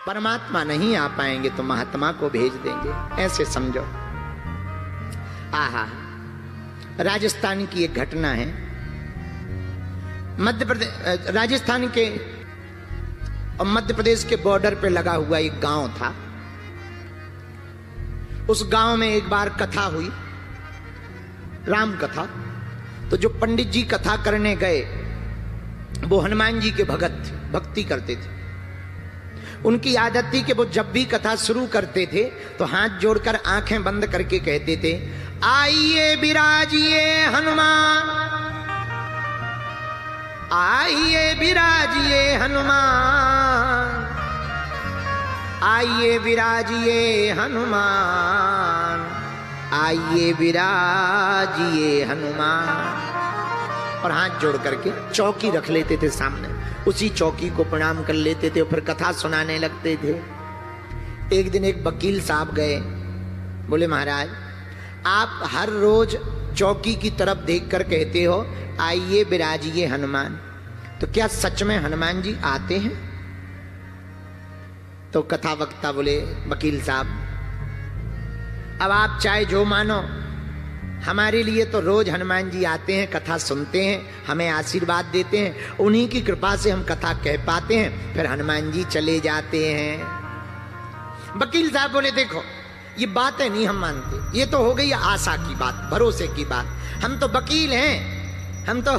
परमात्मा नहीं आ पाएंगे तो महात्मा को भेज देंगे, ऐसे समझो। आहा, राजस्थान की एक घटना है। मध्य प्रदेश, राजस्थान के और मध्य प्रदेश के बॉर्डर पे लगा हुआ एक गांव था। उस गांव में एक बार कथा हुई, राम कथा। तो जो पंडित जी कथा करने गए वो हनुमान जी के भगत थे, भक्ति करते थे। उनकी आदत थी कि वो जब भी कथा शुरू करते थे तो हाथ जोड़कर आंखें बंद करके कहते थे, आइए विराजिए हनुमान, आइए विराजिए हनुमान, आइए विराजिए हनुमान, आइए विराजिए हनुमान। और हाथ जोड़ करके चौकी रख लेते थे सामने, उसी चौकी को प्रणाम कर लेते थे और फिर कथा सुनाने लगते थे। एक दिन एक वकील साहब गए, बोले महाराज आप हर रोज चौकी की तरफ देखकर कहते हो आइए विराजिए हनुमान, तो क्या सच में हनुमान जी आते हैं? तो कथा वक्ता बोले वकील साहब अब आप चाहे जो मानो, हमारे लिए तो रोज हनुमान जी आते हैं, कथा सुनते हैं, हमें आशीर्वाद देते हैं, उन्हीं की कृपा से हम कथा कह पाते हैं, फिर हनुमान जी चले जाते हैं। वकील साहब बोले देखो ये बातें नहीं हम मानते, ये तो हो गई आशा की बात, भरोसे की बात। हम तो वकील हैं, हम तो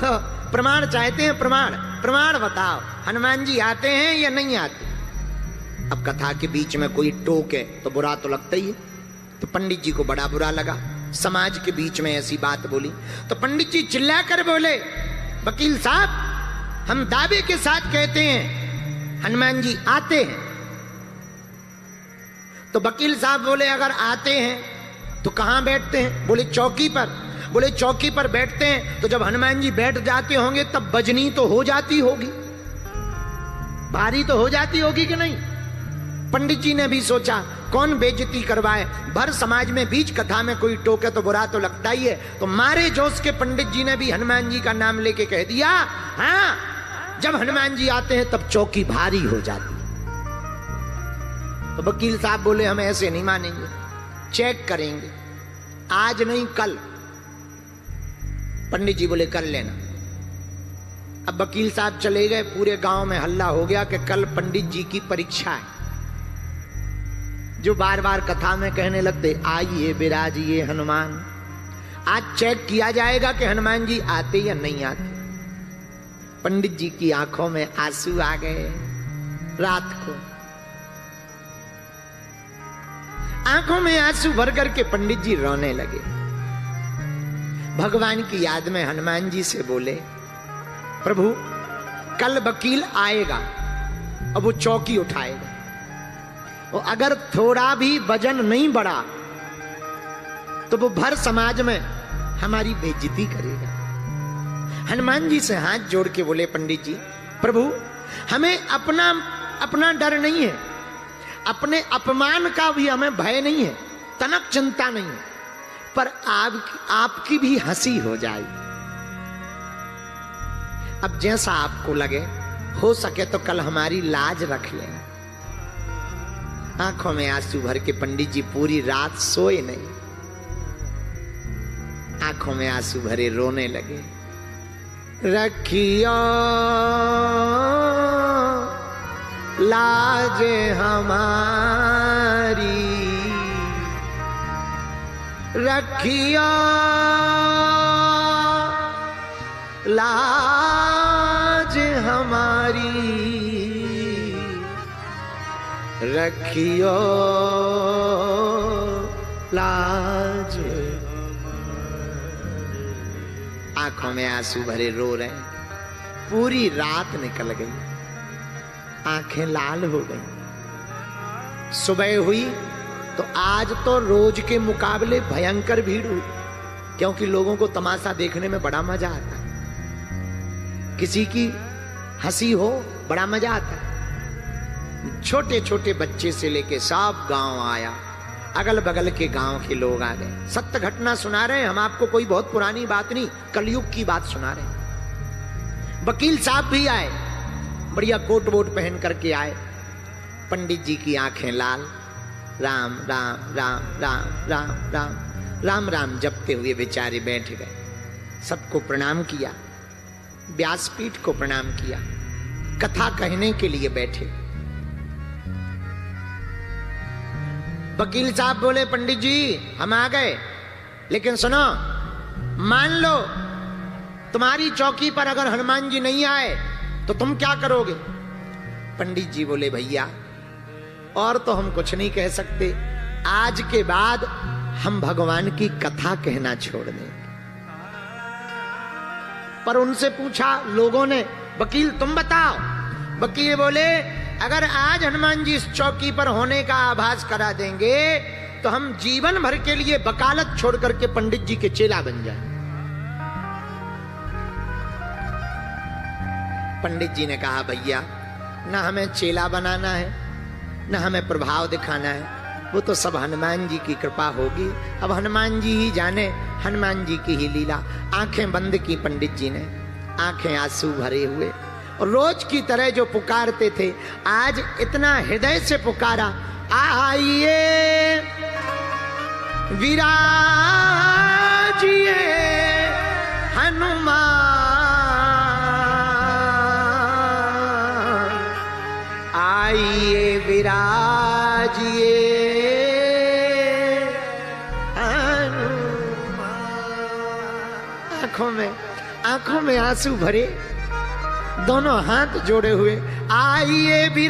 प्रमाण चाहते हैं, प्रमाण प्रमाण बताओ हनुमान जी आते हैं या नहीं आते। अब कथा के बीच में कोई टोके तो बुरा तो लगता ही है। तो पंडित जी को बड़ा बुरा लगा, समाज के बीच में ऐसी बात बोली। तो पंडित जी चिल्लाकर बोले वकील साहब हम दावे के साथ कहते हैं हनुमान जी आते हैं। तो वकील साहब बोले अगर आते हैं तो कहां बैठते हैं? बोले चौकी पर। बोले चौकी पर बैठते हैं तो जब हनुमान जी बैठ जाते होंगे तब बजनी तो हो जाती होगी, भारी तो हो जाती होगी कि नहीं? पंडित जी ने भी सोचा कौन बेइज्जती करवाए, भर समाज में बीच कथा में कोई टोके तो बुरा तो लगता ही है। तो मारे जोश के पंडित जी ने भी हनुमान जी का नाम लेके कह दिया हाँ जब हनुमान जी आते हैं तब चौकी भारी हो जाती है। तो वकील साहब बोले हम ऐसे नहीं मानेंगे, चेक करेंगे, आज नहीं कल। पंडित जी बोले कर लेना। अब वकील साहब चले गए, पूरे गांव में हल्ला हो गया कि कल पंडित जी की परीक्षा है। जो बार बार कथा में कहने लगते आइए विराजिए हनुमान, आज चेक किया जाएगा कि हनुमान जी आते या नहीं आते। पंडित जी की आंखों में आंसू आ गए। रात को आंखों में आंसू भर करके पंडित जी रोने लगे। भगवान की याद में हनुमान जी से बोले प्रभु कल वकील आएगा और वो चौकी उठाएगा, और अगर थोड़ा भी वजन नहीं बढ़ा तो वो भर समाज में हमारी बेइज्जती करेगा। हनुमान जी से हाथ जोड़ के बोले पंडित जी प्रभु हमें अपना डर नहीं है, अपने अपमान का भी हमें भय नहीं है, तनक चिंता नहीं है, पर आपकी भी हंसी हो जाए। अब जैसा आपको लगे, हो सके तो कल हमारी लाज रख लेना। आंखों में आंसू भर के पंडित जी पूरी रात सोए नहीं, आंखों में आंसू भरे रोने लगे। रखियो लाज हमारी, रखियो लाज हमारी, रखियो लाज। आंखों में आंसू भरे रो रहे हैं। पूरी रात निकल गई, आंखें लाल हो गई। सुबह हुई तो आज तो रोज के मुकाबले भयंकर भीड़ हुई, क्योंकि लोगों को तमाशा देखने में बड़ा मजा आता है। किसी की हंसी हो बड़ा मजा आता है। छोटे छोटे बच्चे से लेके सब गांव आया, अगल बगल के गांव के लोग आ गए। सत्य घटना सुना रहे हैं हम आपको, कोई बहुत पुरानी बात नहीं, कलयुग की बात सुना रहे हैं। वकील साहब भी आए, बढ़िया कोट वोट पहन करके आए। पंडित जी की आंखें लाल, राम राम राम राम राम राम राम राम जपते हुए बेचारे बैठ गए। सबको प्रणाम किया, व्यासपीठ को प्रणाम किया, कथा कहने के लिए बैठे। वकील साहब बोले, पंडित जी हम आ गए, लेकिन सुनो, मान लो तुम्हारी चौकी पर अगर हनुमान जी नहीं आए तो तुम क्या करोगे? पंडित जी बोले, भैया और तो हम कुछ नहीं कह सकते, आज के बाद हम भगवान की कथा कहना छोड़ देंगे। पर उनसे पूछा लोगों ने, वकील तुम बताओ। वकील बोले, अगर आज हनुमान जी इस चौकी पर होने का आभास करा देंगे तो हम जीवन भर के लिए वकालत छोड़ करके पंडित जी के चेला बन जाए। पंडित जी ने कहा, भैया ना हमें चेला बनाना है, ना हमें प्रभाव दिखाना है, वो तो सब हनुमान जी की कृपा होगी। अब हनुमान जी ही जाने, हनुमान जी की ही लीला। आंखें बंद की पंडित जी ने, आंखें आंसू भरे हुए, और रोज की तरह जो पुकारते थे, आज इतना हृदय से पुकारा, आइए विराजिए हनुमान, आइए विराजिए हनुमान। आंखों में आंसू भरे, दोनों हाथ जोड़े हुए, आइए विराज